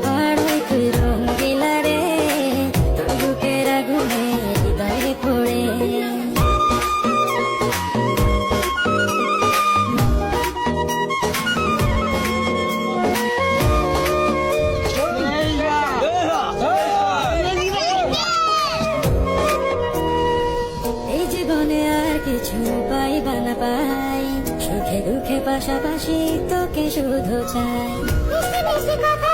বাড়াই তুই রঙ্গিলা রে, তোর বুকের আগুনে হৃদয়ে পড়ে। এই জীবনে আর কিছু পাইবা না পাই, সুখে দুঃখে পাশাপাশি তোকে শুধু চাই। মিষ্টি মিষ্টি কথা